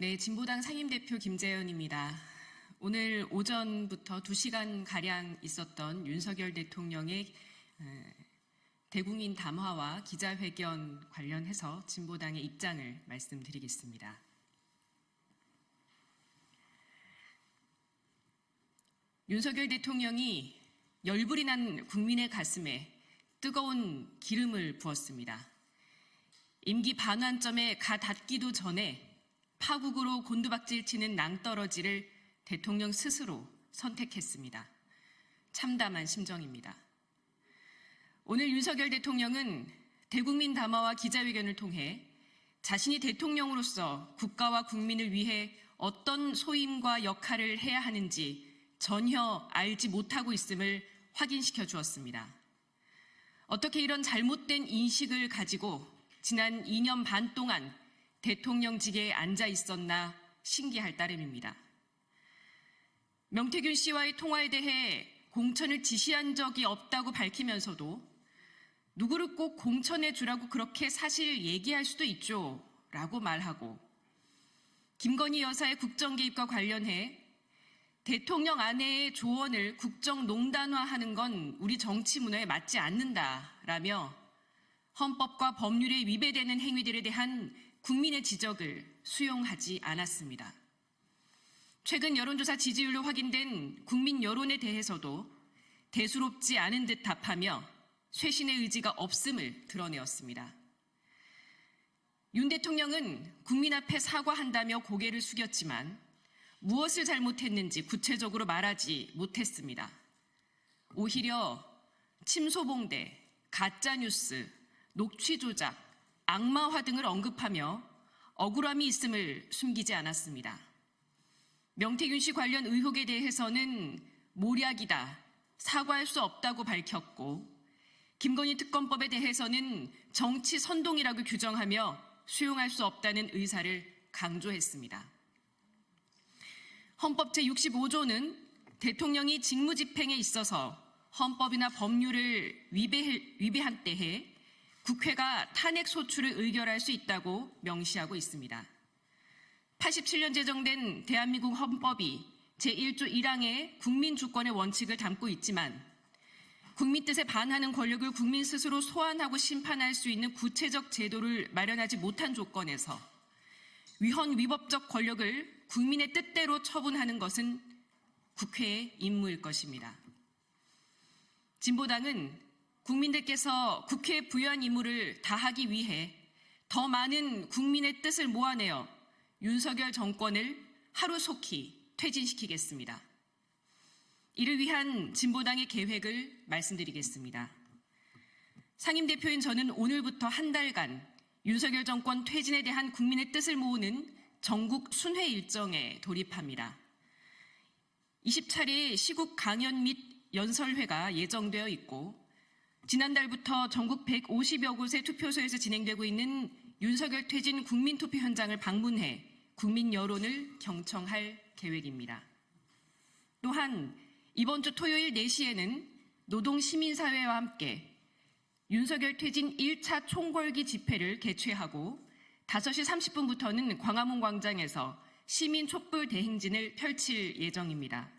네, 진보당 상임대표 김재현입니다. 오늘 오전부터 2시간가량 있었던 윤석열 대통령의 대국민 담화와 기자회견 관련해서 진보당의 입장을 말씀드리겠습니다. 윤석열 대통령이 열불이 난 국민의 가슴에 뜨거운 기름을 부었습니다. 임기 반환점에 가 닿기도 전에 파국으로 곤두박질 치는 낭떠러지를 대통령 스스로 선택했습니다. 참담한 심정입니다. 오늘 윤석열 대통령은 대국민 담화와 기자회견을 통해 자신이 대통령으로서 국가와 국민을 위해 어떤 소임과 역할을 해야 하는지 전혀 알지 못하고 있음을 확인시켜 주었습니다. 어떻게 이런 잘못된 인식을 가지고 지난 2년 반 동안 대통령직에 앉아 있었나 신기할 따름입니다. 명태균 씨와의 통화에 대해 공천을 지시한 적이 없다고 밝히면서도 누구를 꼭 공천해 주라고 그렇게 사실 얘기할 수도 있죠 라고 말하고, 김건희 여사의 국정 개입과 관련해 대통령 아내의 조언을 국정농단화하는 건 우리 정치 문화에 맞지 않는다라며 헌법과 법률에 위배되는 행위들에 대한 국민의 지적을 수용하지 않았습니다. 최근 여론조사 지지율로 확인된 국민 여론에 대해서도 대수롭지 않은 듯 답하며 쇄신의 의지가 없음을 드러내었습니다. 윤 대통령은 국민 앞에 사과한다며 고개를 숙였지만 무엇을 잘못했는지 구체적으로 말하지 못했습니다. 오히려 침소봉대, 가짜뉴스, 녹취 조작, 악마화 등을 언급하며 억울함이 있음을 숨기지 않았습니다. 명태균 씨 관련 의혹에 대해서는 모략이다, 사과할 수 없다고 밝혔고, 김건희 특검법에 대해서는 정치 선동이라고 규정하며 수용할 수 없다는 의사를 강조했습니다. 헌법 제65조는 대통령이 직무집행에 있어서 헌법이나 법률을 위배한 때에 국회가 탄핵 소추를 의결할 수 있다고 명시하고 있습니다. 87년 제정된 대한민국 헌법이 제1조 1항에 국민 주권의 원칙을 담고 있지만 국민 뜻에 반하는 권력을 국민 스스로 소환하고 심판할 수 있는 구체적 제도를 마련하지 못한 조건에서 위헌 위법적 권력을 국민의 뜻대로 처분하는 것은 국회의 임무일 것입니다. 진보당은 국민들께서 국회에 부여한 임무를 다하기 위해 더 많은 국민의 뜻을 모아내어 윤석열 정권을 하루속히 퇴진시키겠습니다. 이를 위한 진보당의 계획을 말씀드리겠습니다. 상임대표인 저는 오늘부터 한 달간 윤석열 정권 퇴진에 대한 국민의 뜻을 모으는 전국 순회 일정에 돌입합니다. 20차례의 시국 강연 및 연설회가 예정되어 있고, 지난달부터 전국 150여 곳의 투표소에서 진행되고 있는 윤석열 퇴진 국민투표 현장을 방문해 국민 여론을 경청할 계획입니다. 또한 이번 주 토요일 4시에는 노동시민사회와 함께 윤석열 퇴진 1차 총궐기 집회를 개최하고 5시 30분부터는 광화문 광장에서 시민 촛불 대행진을 펼칠 예정입니다.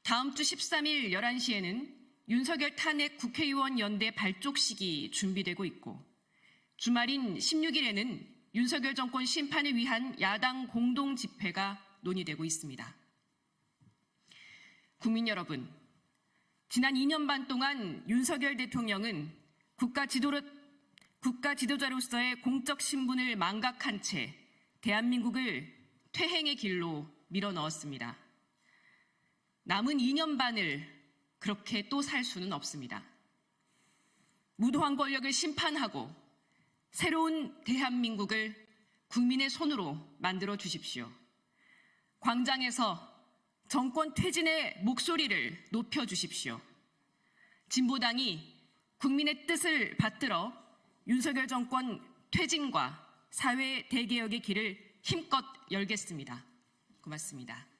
다음 주 13일 11시에는 윤석열 탄핵 국회의원 연대 발족식이 준비되고 있고, 주말인 16일에는 윤석열 정권 심판을 위한 야당 공동 집회가 논의되고 있습니다. 국민 여러분, 지난 2년 반 동안 윤석열 대통령은 국가 지도자로서의 공적 신분을 망각한 채 대한민국을 퇴행의 길로 밀어넣었습니다. 남은 2년 반을 그렇게 또 살 수는 없습니다. 무도한 권력을 심판하고 새로운 대한민국을 국민의 손으로 만들어 주십시오. 광장에서 정권 퇴진의 목소리를 높여 주십시오. 진보당이 국민의 뜻을 받들어 윤석열 정권 퇴진과 사회 대개혁의 길을 힘껏 열겠습니다. 고맙습니다.